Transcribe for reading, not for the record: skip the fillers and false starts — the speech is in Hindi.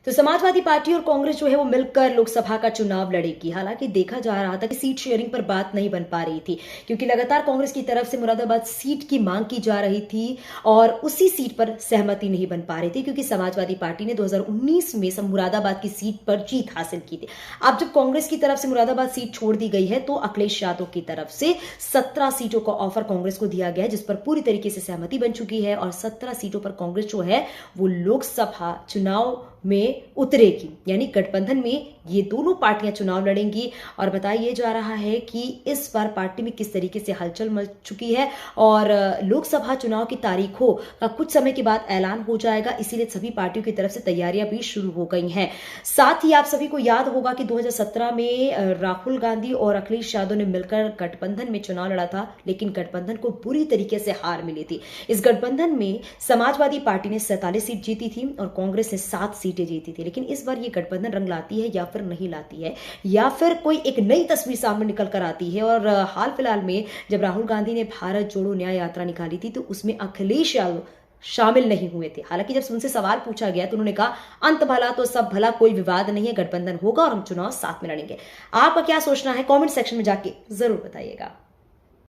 तो समाजवादी पार्टी और कांग्रेस जो है वो मिलकर लोकसभा का चुनाव लड़ेगी। हालांकि देखा जा रहा था कि सीट शेयरिंग पर बात नहीं बन पा रही थी, क्योंकि लगातार कांग्रेस की तरफ से मुरादाबाद सीट की मांग की जा रही थी और उसी सीट पर सहमति नहीं बन पा रही थी, क्योंकि समाजवादी पार्टी ने 2019 में मुरादाबाद की सीट पर जीत हासिल की थी। अब जब कांग्रेस की तरफ से मुरादाबाद सीट छोड़ दी गई है तो अखिलेश यादव की तरफ से 17 सीटों का ऑफर कांग्रेस को दिया गया है, जिस पर पूरी तरीके से सहमति बन चुकी है और 17 सीटों पर कांग्रेस जो है वो लोकसभा चुनाव में उतरेगी। यानी गठबंधन में ये दोनों पार्टियां चुनाव लड़ेंगी और बताया जा रहा है कि इस बार पार्टी में किस तरीके से हलचल मच चुकी है और लोकसभा चुनाव की तारीखों का कुछ समय के बाद ऐलान हो जाएगा, इसीलिए सभी पार्टियों की तरफ से तैयारियां भी शुरू हो गई हैं। साथ ही आप सभी को याद होगा कि 2017 में राहुल गांधी और अखिलेश यादव ने मिलकर गठबंधन में चुनाव लड़ा था, लेकिन गठबंधन को बुरी तरीके से हार मिली थी। इस गठबंधन में समाजवादी पार्टी ने 47 सीट जीती थी और कांग्रेस ने 7 सीटें जीती थी। लेकिन इस बार ये गठबंधन रंग लाती है या फिर नहीं लाती है, या फिर कोई एक नई तस्वीर सामने निकल कर आती है। और हाल फिलहाल में जब राहुल गांधी ने भारत जोड़ो न्याय यात्रा निकाली थी तो उसमें अखिलेश यादव शामिल नहीं हुए थे। हालांकि जब उनसे सवाल पूछा गया तो उन्होंने कहा अंत भला तो सब भला, कोई विवाद नहीं है, गठबंधन होगा और हम चुनाव साथ में लड़ेंगे। आपका क्या सोचना है कमेंट सेक्शन में जाके जरूर बताइएगा।